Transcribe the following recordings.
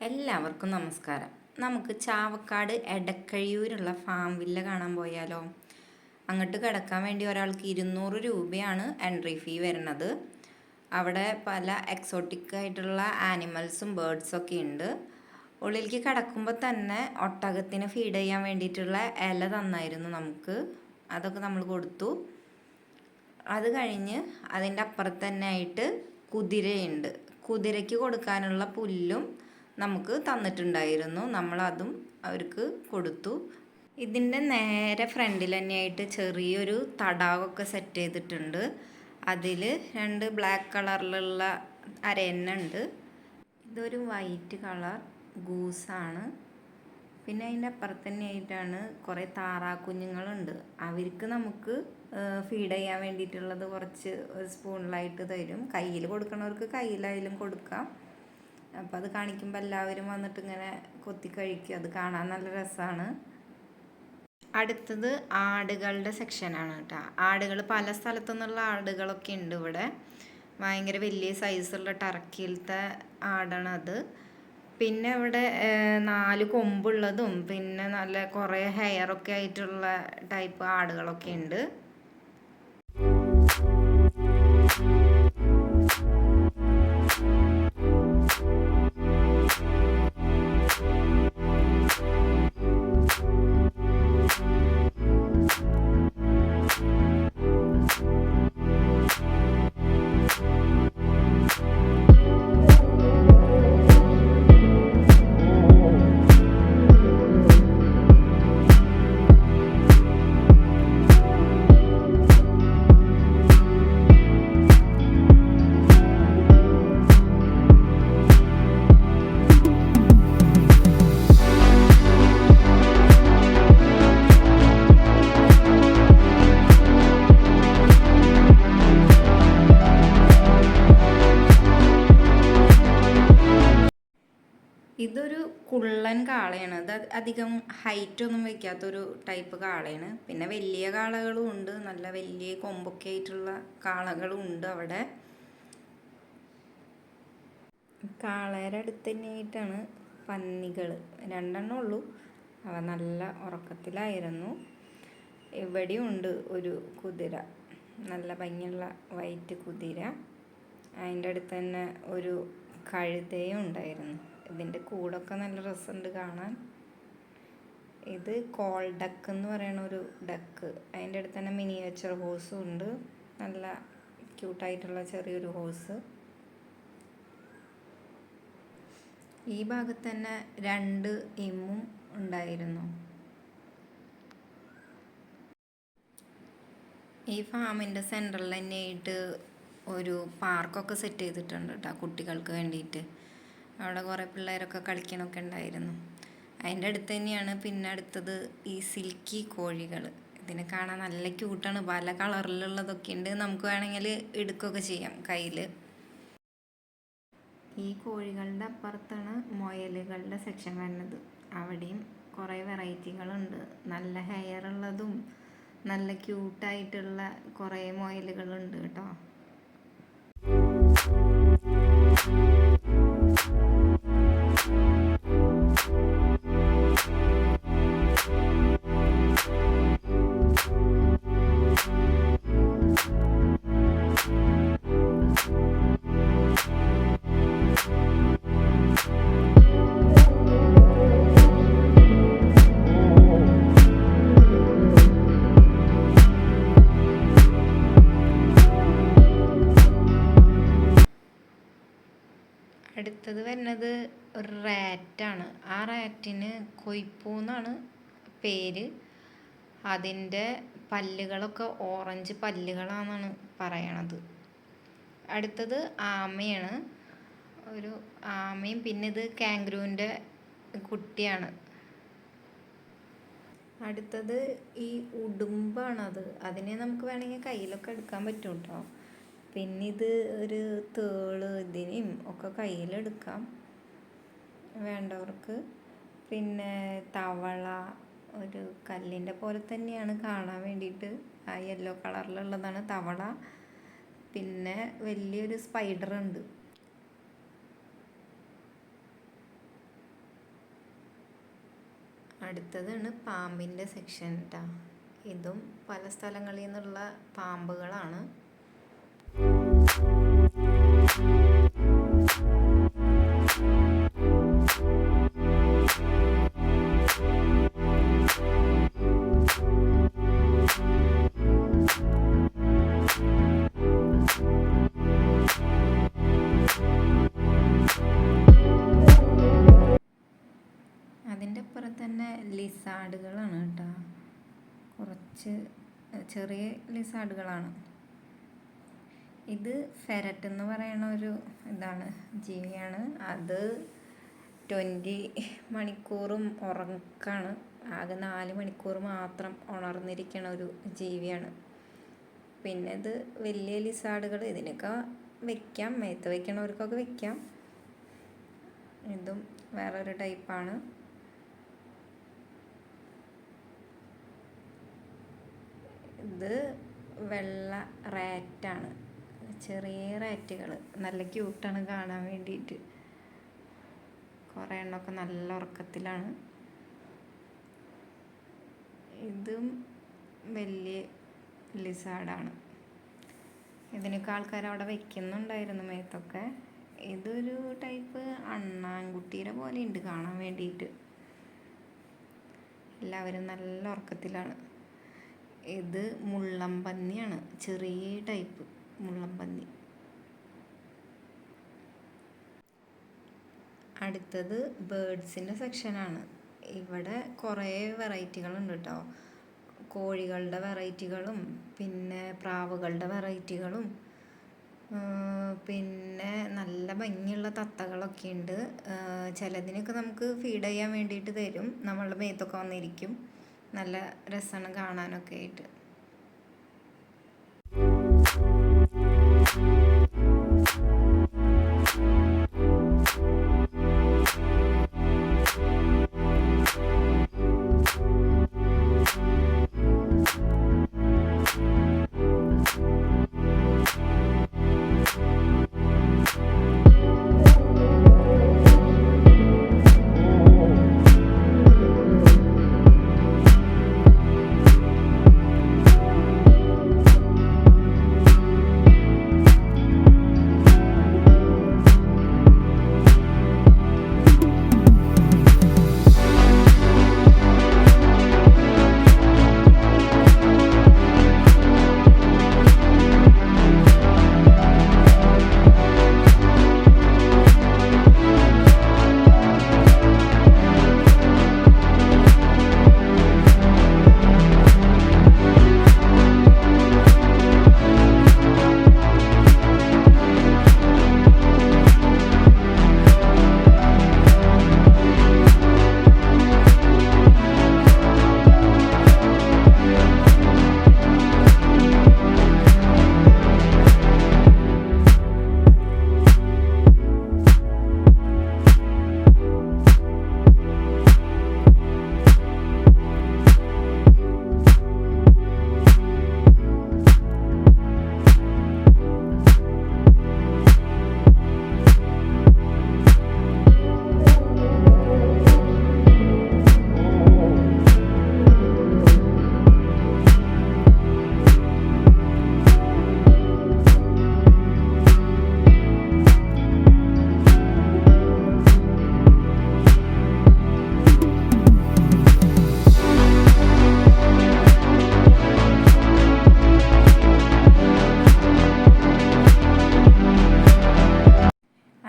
എല്ലാവർക്കും നമസ്കാരം. നമുക്ക് ചാവക്കാട് എടക്കഴിയൂരുള്ള ഫാം വില്ല കാണാൻ പോയാലോ? അങ്ങോട്ട് കിടക്കാൻ വേണ്ടി ഒരാൾക്ക് 200 രൂപയാണ് എൻട്രി ഫീ വരുന്നത്. അവിടെ പല എക്സോട്ടിക് ആയിട്ടുള്ള ആനിമൽസും ബേർഡ്സൊക്കെ ഉണ്ട്. ഉള്ളിലേക്ക് കിടക്കുമ്പോൾ തന്നെ ഒട്ടകത്തിന് ഫീഡ് ചെയ്യാൻ വേണ്ടിയിട്ടുള്ള ഇല തന്നായിരുന്നു നമുക്ക്. അതൊക്കെ നമ്മൾ കൊടുത്തു. അത് കഴിഞ്ഞ് അതിൻ്റെ അപ്പുറത്ത് തന്നെ ആയിട്ട് കുതിരയുണ്ട്. കുതിരയ്ക്ക് കൊടുക്കാനുള്ള പുല്ലും നമുക്ക് തന്നിട്ടുണ്ടായിരുന്നു. നമ്മളതും അവർക്ക് കൊടുത്തു. ഇതിൻ്റെ നേരെ ഫ്രണ്ടിൽ തന്നെയായിട്ട് ചെറിയൊരു തടാകമൊക്കെ സെറ്റ് ചെയ്തിട്ടുണ്ട്. അതിൽ 2 ബ്ലാക്ക് കളറിലുള്ള അരയന്നുണ്ട്. ഇതൊരു വൈറ്റ് കളർ ഗൂസാണ്. പിന്നെ അതിൻ്റെ അപ്പുറത്ത് തന്നെയായിട്ടാണ് കുറേ താറാക്കുഞ്ഞുങ്ങളുണ്ട്. അവർക്ക് നമുക്ക് ഫീഡ് ചെയ്യാൻ വേണ്ടിയിട്ടുള്ളത് കുറച്ച് ഒരു സ്പൂണിലായിട്ട് തരും. കയ്യിൽ കൊടുക്കണവർക്ക് കയ്യിലായാലും കൊടുക്കാം. അപ്പോൾ അത് കാണിക്കുമ്പോൾ എല്ലാവരും വന്നിട്ട് ഇങ്ങനെ കൊത്തി കഴിക്കും. അത് കാണാൻ നല്ല രസമാണ്. അടുത്തത് ആടുകളുടെ സെക്ഷനാണ് കേട്ടോ. ആടുകൾ പല സ്ഥലത്തു നിന്നുള്ള ആടുകളൊക്കെ ഉണ്ട് ഇവിടെ. ഭയങ്കര വലിയ സൈസുള്ള ടർക്കിയിലത്തെ ആടാണത്. പിന്നെ ഇവിടെ 4 കൊമ്പുള്ളതും പിന്നെ നല്ല കുറേ ഹെയറൊക്കെ ആയിട്ടുള്ള ടൈപ്പ് ആടുകളൊക്കെ ഉണ്ട്. ഇതൊരു കുള്ളൻ കാളയാണ്. അത് അധികം ഹൈറ്റൊന്നും വയ്ക്കാത്തൊരു ടൈപ്പ് കാളയാണ്. പിന്നെ വലിയ കാളകളും ഉണ്ട്, നല്ല വലിയ കൊമ്പൊക്കെ ആയിട്ടുള്ള കാളകളും ഉണ്ട് അവിടെ. കാളയുടെ അടുത്ത് തന്നെയായിട്ടാണ് പന്നികൾ 2 ഉള്ളൂ. അവ നല്ല ഉറക്കത്തിലായിരുന്നു. ഇവിടെയും ഉണ്ട് ഒരു കുതിര, നല്ല ഭംഗിയുള്ള വൈറ്റ് കുതിര. അതിൻ്റെ അടുത്ത് തന്നെ ഒരു കഴുതയും ഉണ്ടായിരുന്നു. ഇതിൻ്റെ കൂടൊക്കെ നല്ല രസമുണ്ട് കാണാൻ. ഇത് കോൾ ഡക്ക് എന്ന് പറയുന്ന ഒരു ഡക്ക്. അതിൻ്റെ അടുത്ത് തന്നെ മിനിയേച്ചർ ഹോസും ഉണ്ട്. നല്ല ക്യൂട്ടായിട്ടുള്ള ചെറിയൊരു ഹോസ്. ഈ ഭാഗത്ത് തന്നെ 2 എമ്മും ഉണ്ടായിരുന്നു. ഈ ഫാമിൻ്റെ സെൻറ്ററിൽ തന്നെയായിട്ട് ഒരു പാർക്കൊക്കെ സെറ്റ് ചെയ്തിട്ടുണ്ട് കേട്ടോ, കുട്ടികൾക്ക് വേണ്ടിയിട്ട്. അവിടെ കുറേ പിള്ളേരൊക്കെ കളിക്കണമൊക്കെ ഉണ്ടായിരുന്നു. അതിൻ്റെ അടുത്ത് തന്നെയാണ് പിന്നെ അടുത്തത് ഈ സിൽക്കി കോഴികൾ. ഇതിനെ കാണാൻ നല്ല ക്യൂട്ടാണ്. പല കളറിലുള്ളതൊക്കെ ഉണ്ട്. നമുക്ക് വേണമെങ്കിൽ എടുക്കുകയൊക്കെ ചെയ്യാം കയ്യിൽ. ഈ കോഴികളുടെ അപ്പുറത്താണ് മുയലുകളുടെ സെക്ഷൻ വരുന്നത്. അവിടെയും കുറേ വെറൈറ്റികളുണ്ട്. നല്ല ഹെയർ ഉള്ളതും നല്ല ക്യൂട്ടായിട്ടുള്ള കുറേ മുയലുകളുണ്ട് കേട്ടോ. അടുത്തത് വരുന്നത് ഒരു റാറ്റാണ്. ആ റാറ്റിന് കൊയ്പ്പൂ എന്നാണ് പേര്. അതിൻ്റെ പല്ലുകളൊക്കെ ഓറഞ്ച് പല്ലുകളാണെന്നാണ് പറയണത്. അടുത്തത് ആമയാണ്. ഒരു ആമയും പിന്നെ ഇത് കാംഗ്രൂവിൻ്റെ കുട്ടിയാണ്. അടുത്തത് ഈ ഉടുമ്പാണത്. അതിനെ നമുക്ക് വേണമെങ്കിൽ കയ്യിലൊക്കെ എടുക്കാൻ പറ്റും കേട്ടോ. പിന്നെ ഇത് ഒരു തേള്, ഇതിനെയും ഒക്കെ കയ്യിലെടുക്കാം വേണ്ടവർക്ക്. പിന്നെ തവള, ഒരു കല്ലിൻ്റെ പോലെ തന്നെയാണ് കാണാൻ വേണ്ടിയിട്ട്. ആ യെല്ലോ കളറിലുള്ളതാണ് തവള. പിന്നെ വലിയൊരു സ്പൈഡർ ഉണ്ട്. അടുത്തതാണ് പാമ്പിൻ്റെ സെക്ഷൻ ട്ടാ. ഇതും പല സ്ഥലങ്ങളിൽ നിന്നുള്ള പാമ്പുകളാണ്. അതിൻ്റെ അപ്പുറത്ത് തന്നെ ലിസാർഡുകളാണ് കേട്ടോ. കുറച്ച് ചെറിയ ലിസാർഡുകളാണ്. ഇത് ഫെരറ്റ് എന്ന് പറയുന്ന ഒരു ഇതാണ്, ജീവിയാണ്. അത് 20 മണിക്കൂറും ഉറക്കാണ്. ആകെ 4 മണിക്കൂർ മാത്രം ഉണർന്നിരിക്കണ ഒരു ജീവിയാണ്. പിന്നെ ഇത് വലിയ ലിസാർഡുകൾ, ഇതിനൊക്കെ വെക്കാം, മേത്ത് വയ്ക്കണവർക്കൊക്കെ വെക്കാം. ഇതും വേറൊരു ടൈപ്പാണ്. ഇത് വെള്ള റാറ്റാണ്, ചെറിയ റാറ്റുകൾ. നല്ല ക്യൂട്ടാണ് കാണാൻ വേണ്ടിയിട്ട്. കുറേ എണ്ണമൊക്കെ നല്ല ഉറക്കത്തിലാണ്. ഇതും വലിയ ലിസാർഡാണ്. ഇതിനൊക്കെ ആൾക്കാർ അവിടെ വെക്കുന്നുണ്ടായിരുന്നു മേത്തൊക്കെ. ഇതൊരു ടൈപ്പ് അണ്ണാൻകുട്ടീരെ പോലെ ഉണ്ട് കാണാൻ വേണ്ടിയിട്ട്. എല്ലാവരും നല്ല ഉറക്കത്തിലാണ്. ഇത് മുള്ളംപന്നിയാണ്, ചെറിയ ടൈപ്പ് മുള്ളംപന്നി. അടുത്തത് ബേർഡ്സിൻ്റെ സെക്ഷനാണ്. ഇവിടെ കുറേ വെറൈറ്റികളുണ്ട് കേട്ടോ. കോഴികളുടെ വെറൈറ്റികളും പിന്നെ പ്രാവുകളുടെ വെറൈറ്റികളും പിന്നെ നല്ല ഭംഗിയുള്ള തത്തകളൊക്കെ ഉണ്ട്. ചിലതിനൊക്കെ നമുക്ക് ഫീഡ് ചെയ്യാൻ വേണ്ടിയിട്ട് തരും, നമ്മളുടെ മേത്തൊക്കെ വന്നിരിക്കും. നല്ല രസമാണ് കാണാനൊക്കെ ആയിട്ട്.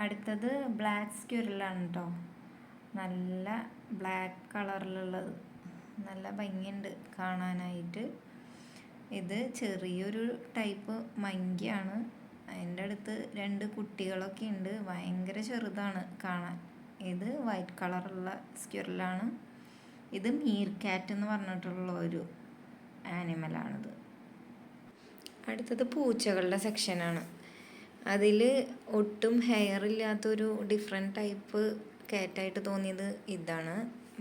അടുത്തത് ബ്ലാക്ക് സ്ക്വിറലാണ് കേട്ടോ. നല്ല ബ്ലാക്ക് കളറിലുള്ളത്, നല്ല ഭംഗിയുണ്ട് കാണാനായിട്ട്. ഇത് ചെറിയൊരു ടൈപ്പ് മങ്കിയാണ്. അതിൻ്റെ അടുത്ത് 2 കുട്ടികളൊക്കെ ഉണ്ട്, ഭയങ്കര ചെറുതാണ് കാണാൻ. ഇത് വൈറ്റ് കളറുള്ള സ്ക്വിറലാണ്. ഇത് മീർ കാറ്റ് എന്ന് പറഞ്ഞിട്ടുള്ള ഒരു ആനിമലാണിത്. അടുത്തത് പൂച്ചകളുടെ സെക്ഷനാണ്. അതിൽ ഒട്ടും ഹെയർ ഇല്ലാത്തൊരു ഡിഫറെൻറ്റ് ടൈപ്പ് കാറ്റായിട്ട് തോന്നിയത് ഇതാണ്.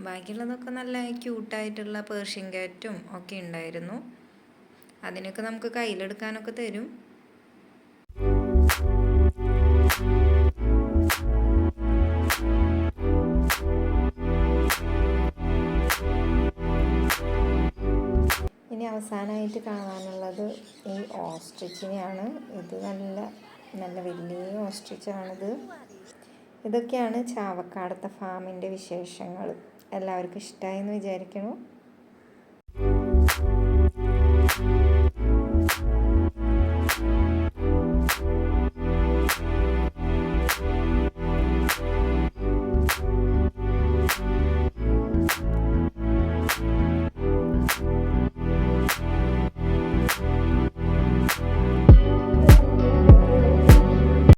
ബാക്കിയുള്ളതൊക്കെ നല്ല ക്യൂട്ടായിട്ടുള്ള പേർഷ്യൻ കാറ്റും ഒക്കെ ഉണ്ടായിരുന്നു. അതിനൊക്കെ നമുക്ക് കയ്യിലെടുക്കാനൊക്കെ തരും. അവസാനമായിട്ട് കാണാനുള്ളത് ഈ ഓസ്ട്രിച്ചിനെയാണ്. ഇത് നല്ല നല്ല വലിയ ഓസ്ട്രിച്ചാണിത്. ഇതൊക്കെയാണ് ചാവക്കാടത്തെ ഫാമിൻ്റെ വിശേഷങ്ങൾ. എല്ലാവർക്കും ഇഷ്ടമായി എന്ന് വിചാരിക്കുന്നു.